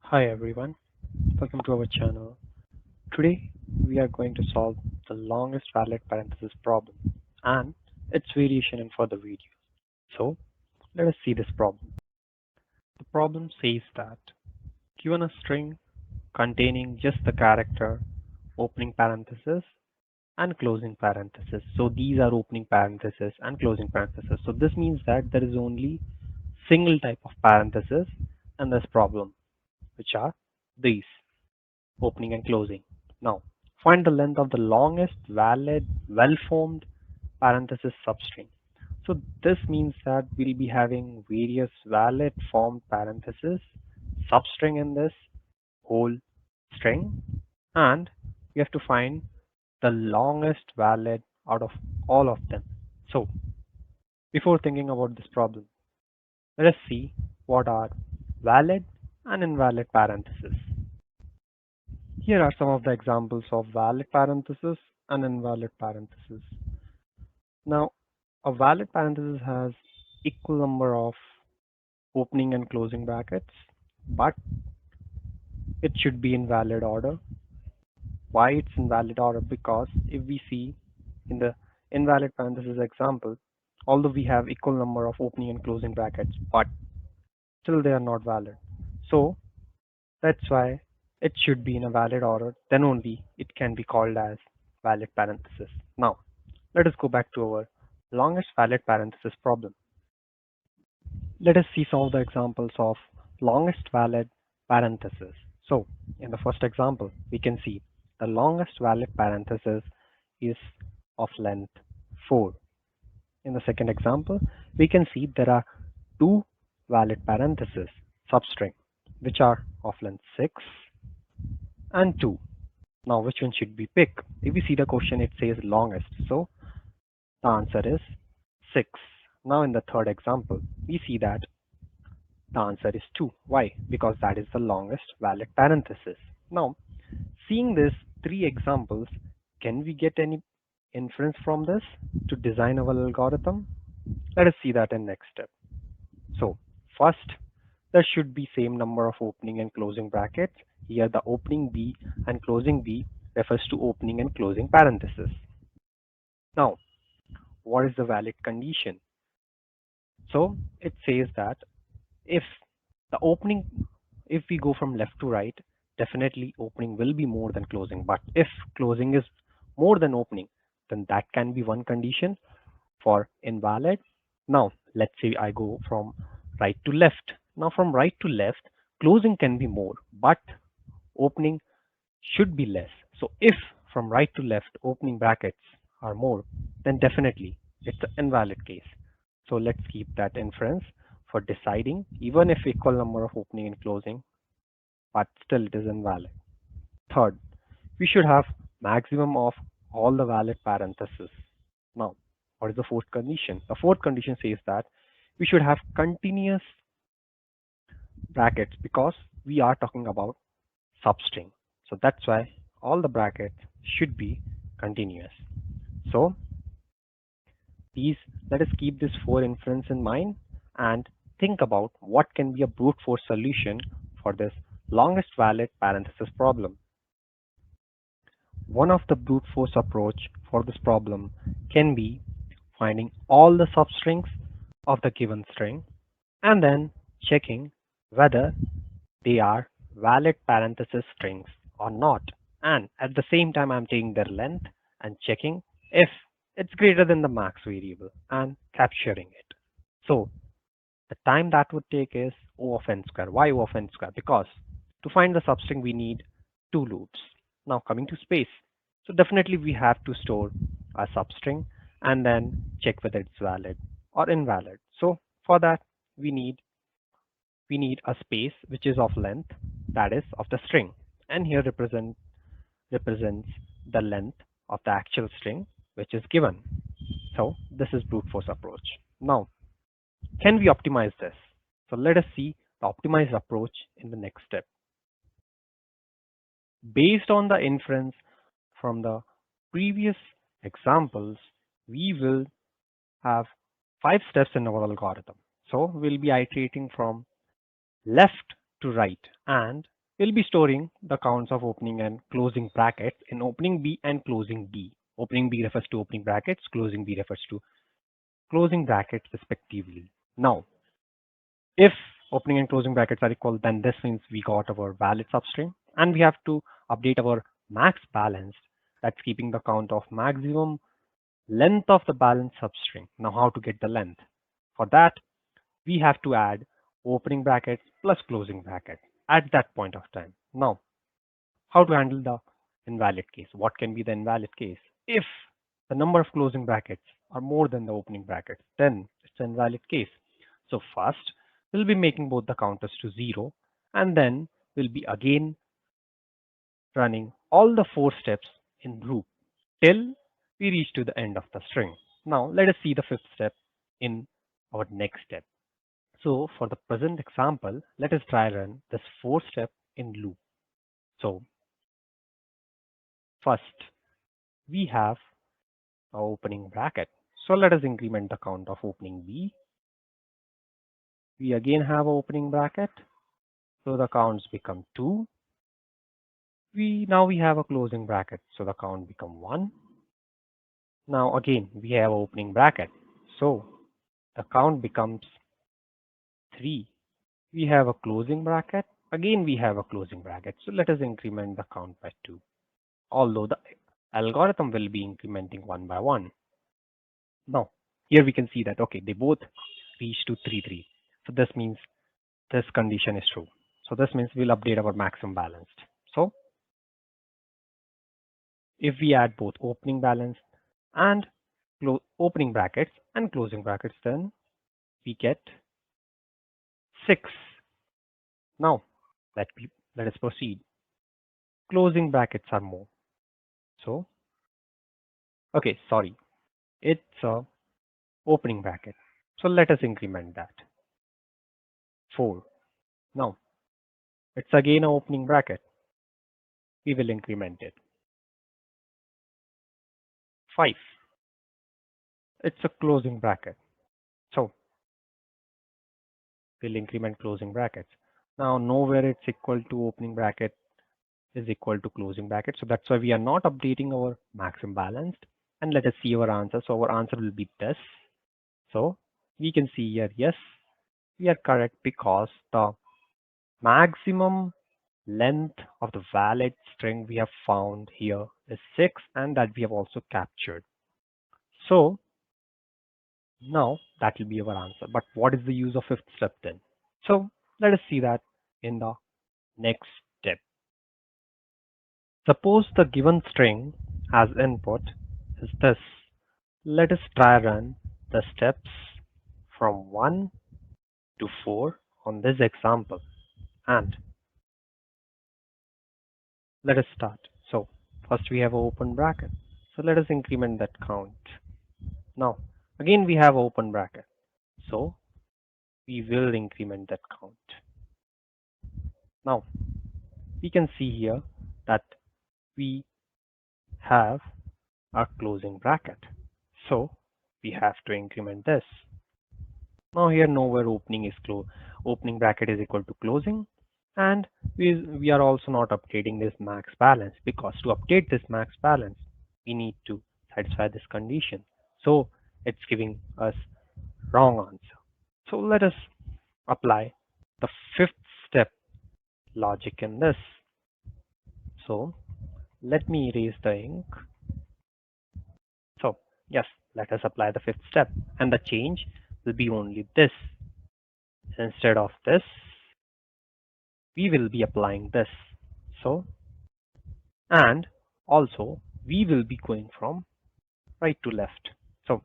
Hi everyone, welcome to our channel. Today we are going to solve the longest valid parenthesis problem and its variation in further videos. So let us see this problem. The problem says that given a string containing just the character opening parenthesis and closing parenthesis. So these are opening parenthesis and closing parenthesis. So this means that there is only single type of parenthesis in this problem, which are these. Opening and closing. Now, find the length of the longest valid well-formed parenthesis substring. So this means that we'll be having various valid formed parentheses substring in this whole string, and we have to find the longest valid out of all of them. So before thinking about this problem, let us see what are valid and invalid parentheses. Here are some of the examples of valid parentheses and invalid parentheses. Now, a valid parenthesis has equal number of opening and closing brackets, but it should be in valid order. Why it's in valid order? Because if we see in the invalid parenthesis example, although we have equal number of opening and closing brackets, but still they are not valid. So that's why it should be in a valid order, then only it can be called as valid parenthesis. Now, let us go back to our longest valid parenthesis problem. Let us see some of the examples of longest valid parenthesis. So, in the first example, we can see the longest valid parenthesis is of length 4. In the second example, we can see there are two valid parentheses substring, which are of length 6 and 2. Now, which one should we pick? If we see the question, it says longest. So, the answer is 6. Now, in the third example, we see that the answer is 2. Why? Because that is the longest valid parenthesis. Now, seeing these three examples, can we get any inference from this to design our algorithm? Let us see that in next step. So, first, there should be same number of opening and closing brackets. Here the opening B and closing B refers to opening and closing parenthesis. Now, what is the valid condition? So it says that if the opening, if we go from left to right, definitely opening will be more than closing. But if closing is more than opening, then that can be one condition for invalid. Now, let's say I go from right to left. Now, from right to left, closing can be more, but opening should be less. So if from right to left opening brackets are more, then definitely it's an invalid case. So let's keep that inference for deciding even if equal number of opening and closing, but still it is invalid. Third, we should have maximum of all the valid parentheses. Now, what is the fourth condition? The fourth condition says that we should have continuous brackets because we are talking about substring. So that's why all the brackets should be continuous. So these, let us keep this four inference in mind and think about what can be a brute force solution for this longest valid parenthesis problem. One of the brute force approach for this problem can be finding all the substrings of the given string and then checking whether they are valid parenthesis strings or not. And at the same time, I'm taking their length and checking if it's greater than the max variable and capturing it. So the time that would take is O of n square. Why O of n square? Because to find the substring, we need two loops. Now coming to space. So definitely we have to store a substring and then check whether it's valid or invalid. So for that, we need a space which is of length, that is of the string, and here represents the length of the actual string which is given. So this is brute force approach. Now, can we optimize this? So let us see the optimized approach in the next step. Based on the inference from the previous examples, we will have 5 steps in our algorithm. So we'll be iterating from left to right, and We'll be storing the counts of opening and closing brackets in opening B and closing B. Opening B refers to opening brackets, closing B refers to closing brackets respectively. Now, if opening and closing brackets are equal, then this means we got our valid substring and we have to update our max balance, that's keeping the count of maximum length of the balance substring. Now how to get the length? For that, we have to add opening brackets plus closing bracket at that point of time. Now, how to handle the invalid case? What can be the invalid case? If the number of closing brackets are more than the opening brackets, then it's an invalid case. So first, we'll be making both the counters to 0 and then we'll be again running all the 4 steps in loop till we reach to the end of the string. Now let us see the 5th step in our next step. So for the present example, let us try run this 4 step in loop. So first we have our opening bracket. So let us increment the count of opening B. We again have opening bracket. So the counts become 2. Now we have a closing bracket. So the count become 1. Now again we have opening bracket. So the count becomes 3. We have a closing bracket. Again we have a closing bracket. So let us increment the count by 2. Although the algorithm will be incrementing one by one. Now here we can see that okay, they both reach to 3 3. So this means this condition is true. So this means we'll update our maximum balanced. So if we add both opening balance and opening brackets and closing brackets, then we get 6. Now let us proceed. Closing brackets are more. So okay, sorry, it's a opening bracket. So let us increment that. 4. Now it's again an opening bracket. We will increment it. 5. It's a closing bracket. So we'll increment closing brackets. Now nowhere it's equal to opening bracket is equal to closing bracket. So that's why we are not updating our maximum balanced. And let us see our answer. So our answer will be this. So we can see here, yes, we are correct because the maximum length of the valid string we have found here is 6 and that we have also captured. So now that will be our answer. But what is the use of 5th step then? So let us see that in the next step. Suppose the given string as input is this. Let us try run the steps from 1 to 4 on this example and let us start. So first we have an open bracket. So let us increment that count. Now again we have open bracket. So we will increment that count. Now we can see here that we have a closing bracket. So we have to increment this. Now here nowhere opening bracket is equal to closing, and we are also not updating this max balance because to update this max balance we need to satisfy this condition. So it's giving us wrong answer. So let us apply the 5th step logic in this. So let me erase the ink. So yes, let us apply the 5th step and the change will be only this. Instead of this, we will be applying this. So, and also we will be going from right to left. So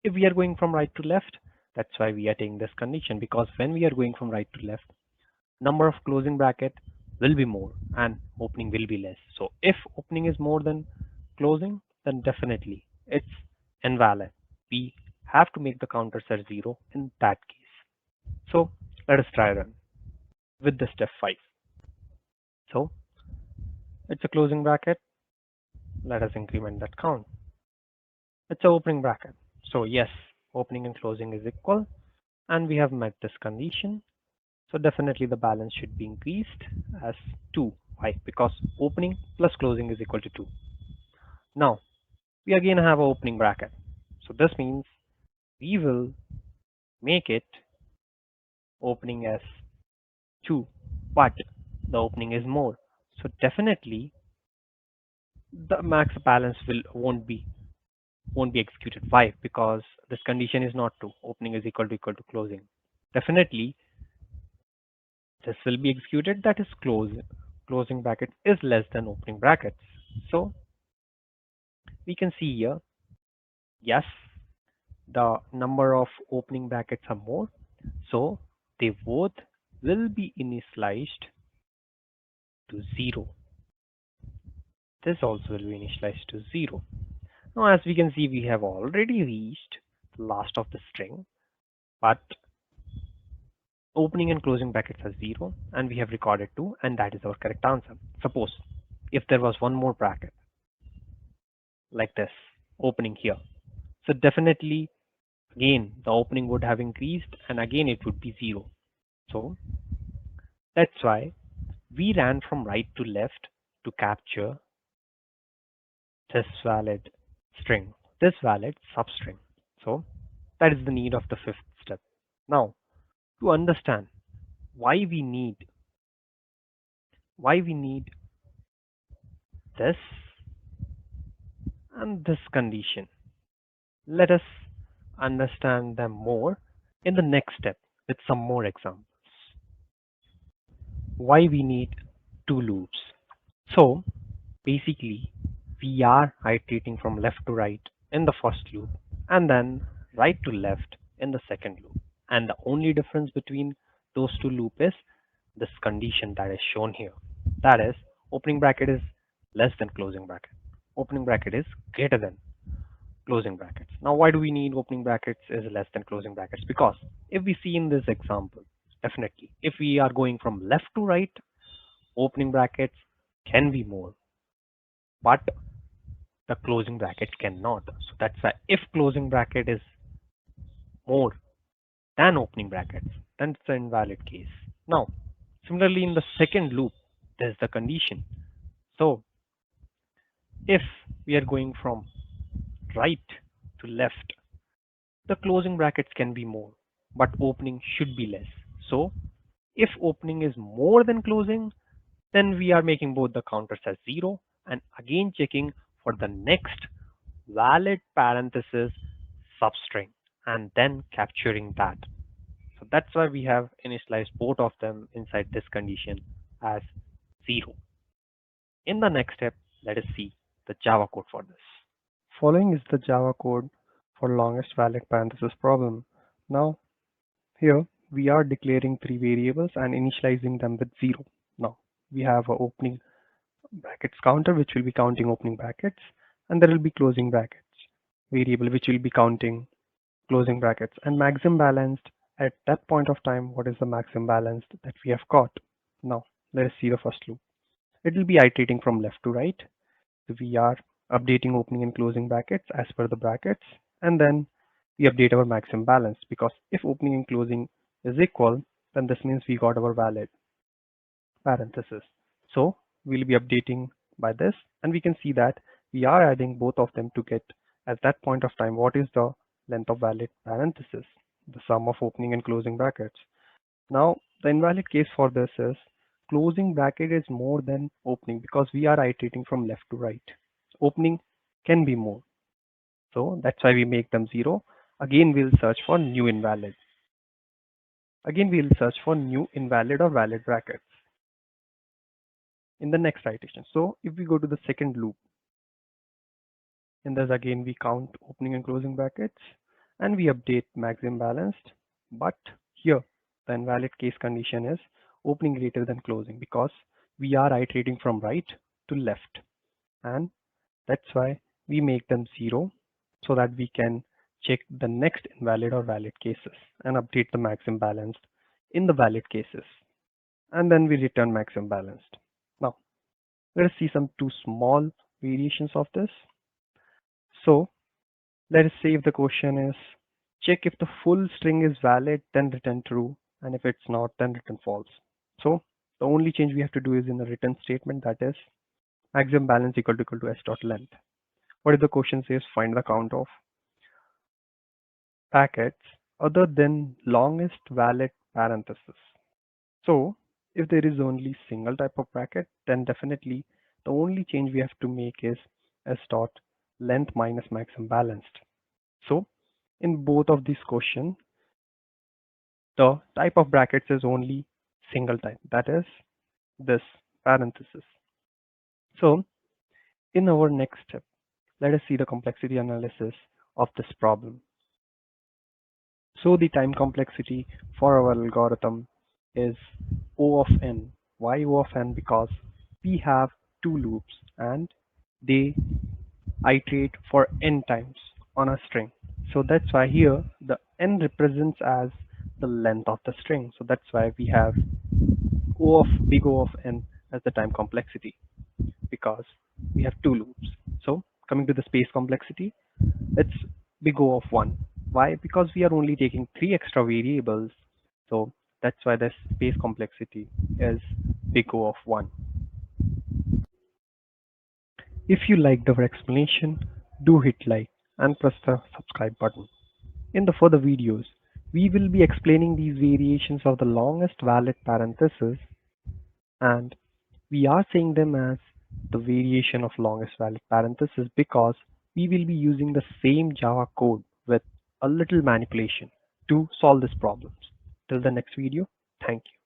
if we are going from right to left, that's why we are taking this condition, because when we are going from right to left, number of closing bracket will be more and opening will be less. So if opening is more than closing, then definitely it's invalid. We have to make the counter set 0 in that case. So let us try run with the step 5. So it's a closing bracket. Let us increment that count. It's an opening bracket. So yes, opening and closing is equal and we have met this condition. So definitely the balance should be increased as 2. Why? Because opening plus closing is equal to 2. Now, we again have an opening bracket. So this means we will make it opening as 2, but the opening is more. So definitely the max balance won't be executed. Why? Because this condition is not true. Opening is equal to closing. Definitely this will be executed, that is closing bracket is less than opening brackets. So we can see here, yes, the number of opening brackets are more, so they both will be initialized to 0. This also will be initialized to 0. Now as we can see, we have already reached the last of the string, but opening and closing brackets are 0 and we have recorded 2, and that is our correct answer. Suppose if there was one more bracket like this opening here, so definitely again the opening would have increased and again it would be 0. So that's why we ran from right to left to capture this valid string, this valid substring. So that is the need of the fifth step. Now, to understand why we need why we need this and this condition, let us understand them more in the next step with some more examples. Why we need two loops. So basically, we are iterating from left to right in the first loop and then right to left in the second loop. And the only difference between those two loops is this condition that is shown here. That is, opening bracket is less than closing bracket. Opening bracket is greater than closing brackets. Now, why do we need opening brackets is less than closing brackets? Because if we see in this example, definitely, if we are going from left to right, opening brackets can be more, but the closing bracket cannot. So that's why if closing bracket is more than opening brackets, then it's an invalid case. Now, similarly in the second loop, there's the condition. So if we are going from right to left, the closing brackets can be more, but opening should be less. So if opening is more than closing, then we are making both the counters as 0 and again checking for the next valid parenthesis substring and then capturing that. So that's why we have initialized both of them inside this condition as 0. In the next step, let us see the Java code for this. Following is the Java code for longest valid parenthesis problem. Now, here we are declaring three variables and initializing them with 0. Now, we have a opening brackets counter which will be counting opening brackets, and there will be closing brackets variable which will be counting closing brackets, and maximum balanced at that point of time. What is the maximum balanced that we have got? Now let us see the first loop. It will be iterating from left to right. So we are updating opening and closing brackets as per the brackets, and then we update our maximum balance, because if opening and closing is equal, then this means we got our valid parenthesis. So we'll be updating by this, and we can see that we are adding both of them to get at that point of time what is the length of valid parenthesis, the sum of opening and closing brackets. Now the invalid case for this is closing bracket is more than opening, because we are iterating from left to right. Opening can be more, so that's why we make them 0. Again we'll search for new invalid. Again we'll search for new invalid or valid brackets in the next iteration. So if we go to the second loop, in this again we count opening and closing brackets and we update maximum balanced, but here the invalid case condition is opening greater than closing, because we are iterating from right to left, and that's why we make them 0 so that we can check the next invalid or valid cases and update the maximum balanced in the valid cases, and then we return maximum balanced. Now let us see some two small variations of this. So let us say if the question is check if the full string is valid, then return true. and if it's not, then return false. So the only change we have to do is in the return statement, that is maximum balance equal to s dot length. What if the question says find the count of packets other than longest valid parenthesis? So if there is only single type of bracket, then definitely the only change we have to make is s dot length minus maximum balanced. So in both of these questions, the type of brackets is only single type, that is this parenthesis. So in our next step, let us see the complexity analysis of this problem. So the time complexity for our algorithm is O of n. Why O of n? Because we have two loops and they iterate for n times on a string. So that's why here the n represents as the length of the string. So that's why we have big O of n as the time complexity, because we have two loops. So coming to the space complexity, it's big O of 1. Why? Because we are only taking 3 extra variables. So that's why the space complexity is big O of 1. If you liked our explanation, do hit like and press the subscribe button. In the further videos, we will be explaining these variations of the longest valid parenthesis, and we are saying them as the variation of longest valid parenthesis because we will be using the same Java code with a little manipulation to solve these problems. Till the next video, thank you.